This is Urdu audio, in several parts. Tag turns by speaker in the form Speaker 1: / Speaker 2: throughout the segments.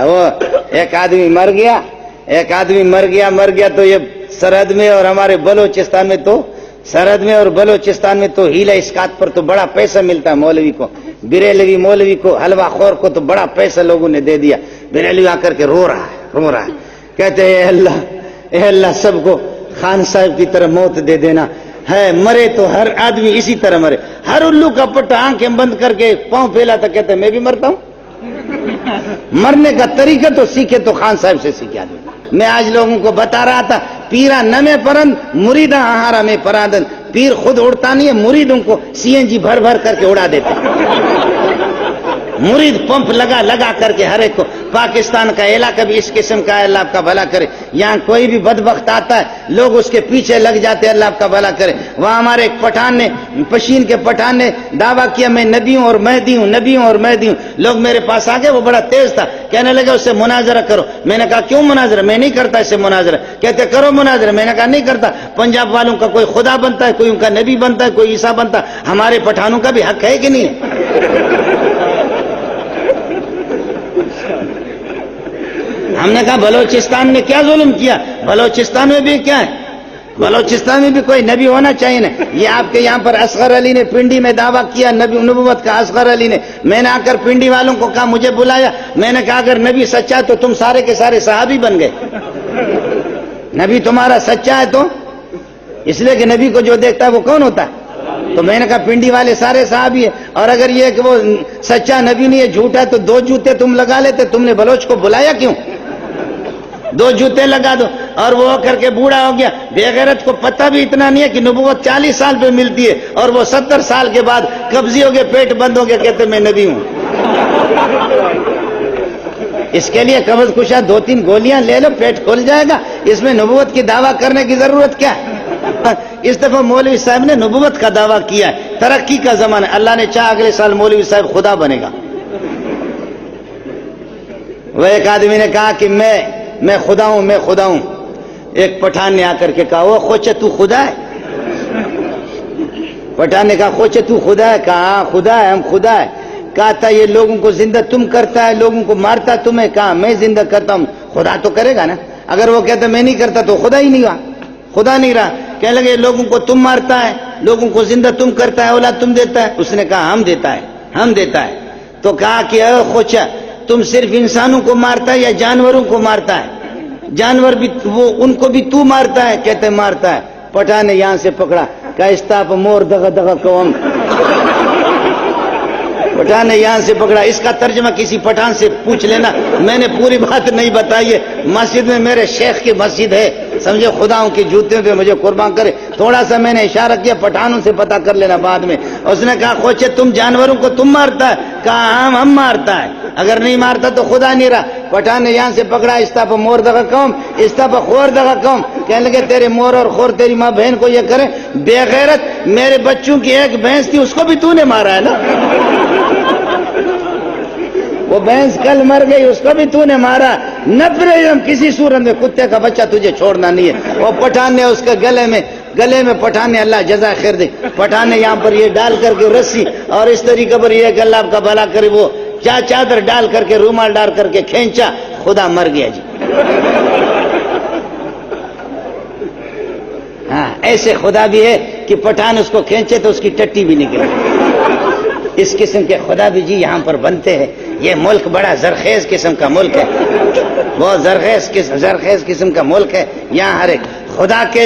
Speaker 1: وہ ایک آدمی مر گیا تو یہ سرحد میں اور ہمارے بلوچستان میں تو ہیلا اسکات پر تو بڑا پیسہ ملتا ہے مولوی کو، بریلوی مولوی کو، حلوہ خور کو تو بڑا پیسہ لوگوں نے دے دیا. بریلوی آ کر کے رو رہا ہے کہتے اے اللہ سب کو خان صاحب کی طرح موت دے دینا ہے. مرے تو ہر آدمی اسی طرح مرے. ہر الو کا پٹا آنکھیں بند کر کے پاؤں پھیلا تھا کہتے میں بھی مرتا ہوں. مرنے کا طریقہ تو سیکھے تو خان صاحب سے سیکھے آدمی. میں آج لوگوں کو بتا رہا تھا پیرا نمے پرند مریداں آہارا میں پرادن. پیر خود اڑتا نہیں ہے، مریدوں کو سی این جی بھر کر کے اڑا دیتے. مرید پمپ لگا کر کے ہر ایک کو. پاکستان کا علاقہ بھی اس قسم کا ہے، اللہ آپ کا بھلا کرے. یہاں کوئی بھی بدبخت آتا ہے لوگ اس کے پیچھے لگ جاتے ہیں، اللہ آپ کا بھلا کرے. وہاں ہمارے ایک پٹھان نے، پشین کے پٹھان نے دعویٰ کیا میں نبی ہوں اور مہدی ہوں. لوگ میرے پاس آ گئے، وہ بڑا تیز تھا، کہنے لگا اس سے مناظرہ کرو. میں نے کہا کیوں مناظرہ؟ میں نہیں کرتا اس سے مناظرہ. کہتے کرو مناظرہ. میں نے کہا نہیں کرتا. پنجاب والوں کا کوئی خدا بنتا ہے، کوئی ان کا نبی بنتا ہے، کوئی عیسیٰ بنتا ہے. ہمارے پٹھانوں کا بھی حق ہے کہ نہیں ہے؟ ہم نے کہا بلوچستان میں کیا ظلم کیا؟ بلوچستان میں بھی کیا ہے؟ بلوچستان میں بھی کوئی نبی ہونا چاہیے نا. یہ آپ کے یہاں پر اصغر علی نے پنڈی میں دعویٰ کیا نبوت کا. اصغر علی نے، میں نے آ کر پنڈی والوں کو کہا، مجھے بلایا، میں نے کہا اگر نبی سچا ہے تو تم سارے کے سارے صحابی بن گئے. نبی تمہارا سچا ہے تو اس لیے کہ نبی کو جو دیکھتا ہے وہ کون ہوتا ہے؟ تو میں نے کہا پنڈی والے سارے صحابی ہیں. اور اگر یہ کہ وہ سچا نبی نہیں ہے، جھوٹا ہے، تو 2 جوتے تم لگا لیتے. تم نے بلوچ کو بلایا کیوں؟ 2 جوتے لگا دو. اور وہ ہو کر کے بوڑھا ہو گیا. بے غیرت کو پتہ بھی اتنا نہیں ہے کہ نبوت 40 سال پہ ملتی ہے، اور وہ 70 سال کے بعد قبضی ہو گئے، پیٹ بند ہو گیا، کہتے میں نبی ہوں. اس کے لیے قبض کشا 2-3 گولیاں لے لو، پیٹ کھل جائے گا. اس میں نبوت کی دعویٰ کرنے کی ضرورت کیا ہے؟ اس دفعہ مولوی صاحب نے نبوت کا دعویٰ کیا ہے. ترقی کا زمانہ، اللہ نے چاہا اگلے سال مولوی صاحب خدا بنے گا. وہ ایک آدمی نے کہا کہ میں خدا ہوں. ایک پٹھان نے آ کر کے کہا وہ خوچے تو خدا ہے؟ پٹھان نے کہا خوچے تو خدا ہے؟ کہا ہاں خدا ہے، ہم خدا ہے. کہا تھا یہ لوگوں کو زندہ تم کرتا ہے، لوگوں کو مارتا تمہیں. کہا میں زندہ کرتا ہوں، خدا تو کرے گا نا. اگر وہ کہتا میں نہیں کرتا تو خدا ہی نہیں ہوا، خدا نہیں رہا. کہنے لگے لوگوں کو تم مارتا ہے، لوگوں کو زندہ تم کرتا ہے، اولاد تم دیتا ہے. اس نے کہا ہم دیتا ہے. تو کہا کہ اے خوچا تم صرف انسانوں کو مارتا ہے یا جانوروں کو مارتا ہے؟ جانور بھی وہ ان کو بھی تو مارتا ہے؟ کہتے مارتا ہے. پٹھان نے یہاں سے پکڑا، کہا استاپ مور دغا قوم. پٹھان نے یہاں سے پکڑا. اس کا ترجمہ کسی پٹھان سے پوچھ لینا، میں نے پوری بات نہیں بتائی ہے. مسجد میں میرے شیخ کی مسجد ہے، سمجھے، خداؤں کی جوتیوں پہ مجھے قربان کرے. تھوڑا سا میں نے اشارہ کیا، پٹھانوں سے پتہ کر لینا بعد میں. اس نے کہا خوچے تم جانوروں کو تم مارتا ہے؟ کہا ہم مارتا ہے، اگر نہیں مارتا تو خدا نہیں رہا. پٹھان نے یہاں سے پکڑا، استاپ مور دغا قوم، استاپ خور دغا قوم. کہنے لگے تیرے مور اور خور تیری ماں بہن کو یہ کرے. بے غیرت، میرے بچوں کی ایک بھینس تھی، اس کو بھی تو نے مارا ہے نا. وہ بھینس کل مر گئی، اس کو بھی تو نے مارا. نہ پھر کسی صورت میں کتے کا بچہ تجھے چھوڑنا نہیں ہے. وہ پٹھان نے اس کے گلے میں پٹھان نے، اللہ جزا خیر دے، پٹھان نے یہاں پر یہ ڈال کر کے رسی، اور اس طریقے پر یہ کہ اللہ آپ کا بھلا کرے، وہ چادر ڈال کر کے، رومال ڈال کر کے کھینچا، خدا مر گیا جی. ہاں ایسے خدا بھی ہے کہ پٹھان اس کو کھینچے تو اس کی ٹٹی بھی نکلے. اس قسم کے خدا بھی جی یہاں پر بنتے ہیں. یہ ملک بڑا زرخیز قسم کا ملک ہے، بہت زرخیز قسم کا ملک ہے. یہاں ہر ایک خدا کے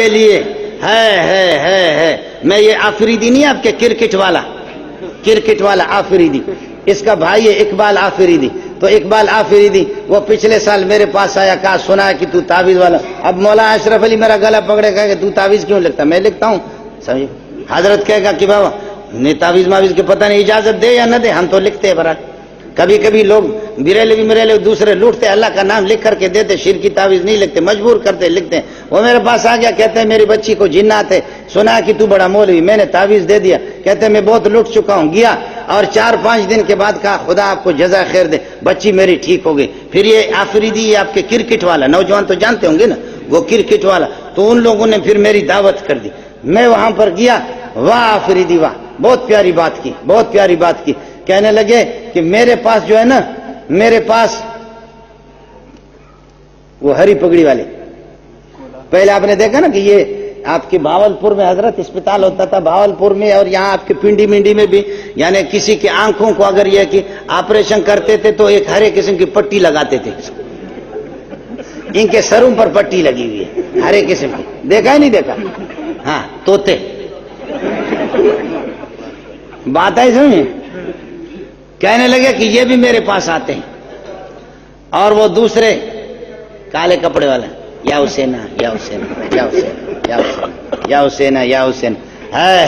Speaker 1: لیے ہے. میں یہ آفریدی نہیں، آپ کے کرکٹ والا آفریدی، اس کا بھائی ہے اقبال آفریدی. تو اقبال آفریدی وہ پچھلے سال میرے پاس آیا، کہا سنا ہے کہ تو تعویذ والا. اب مولا اشرف علی میرا گلا پکڑے کہا کہ تو تعویذ کیوں لکھتا؟ میں لکھتا ہوں. سمجھے، حضرت کہے گا کہ بابا نے تعویذ ماویز کے پتہ نہیں اجازت دے یا نہ دے، ہم تو لکھتے ہیں. برات کبھی کبھی لوگ بریلوی دوسرے لوٹتے، اللہ کا نام لکھ کر کے دیتے، شرک کی تعویذ نہیں لکھتے، مجبور کرتے لکھتے ہیں. وہ میرے پاس آ گیا، کہتے ہیں میری بچی کو جنات ہے، سنا کہ تو بڑا مولوی. میں نے تعویذ دے دیا، کہتے ہیں میں بہت لٹ چکا ہوں. گیا اور 4-5 دن کے بعد کہا خدا آپ کو جزا خیر دے، بچی میری ٹھیک ہو گئی. پھر یہ آفریدی، یہ آپ کے کرکٹ والا نوجوان تو جانتے ہوں گے نا، وہ کرکٹ والا، تو ان لوگوں نے پھر میری دعوت کر دی. میں وہاں پر گیا، واہ آفریدی واہ، بہت پیاری بات کی. کہنے لگے کہ میرے پاس جو ہے نا، میرے پاس وہ ہری پگڑی والے، پہلے آپ نے دیکھا نا کہ یہ آپ کے بھاولپور میں حضرت اسپتال ہوتا تھا، بھاولپور میں، اور یہاں آپ کے پنڈی منڈی میں بھی، یعنی کسی کی آنکھوں کو اگر یہ کہ آپریشن کرتے تھے تو ایک ہرے قسم کی پٹی لگاتے تھے، ان کے سروں پر پٹی لگی ہوئی ہے ہرے قسم کی، دیکھا ہی نہیں دیکھا؟ ہاں طوطے، بات ہے سمجھے؟ کہنے لگے کہ یہ بھی میرے پاس آتے ہیں، اور وہ دوسرے کالے کپڑے والا، یا حسین یا حسین یا حسین یا حسین یا حسین یا حسین ہے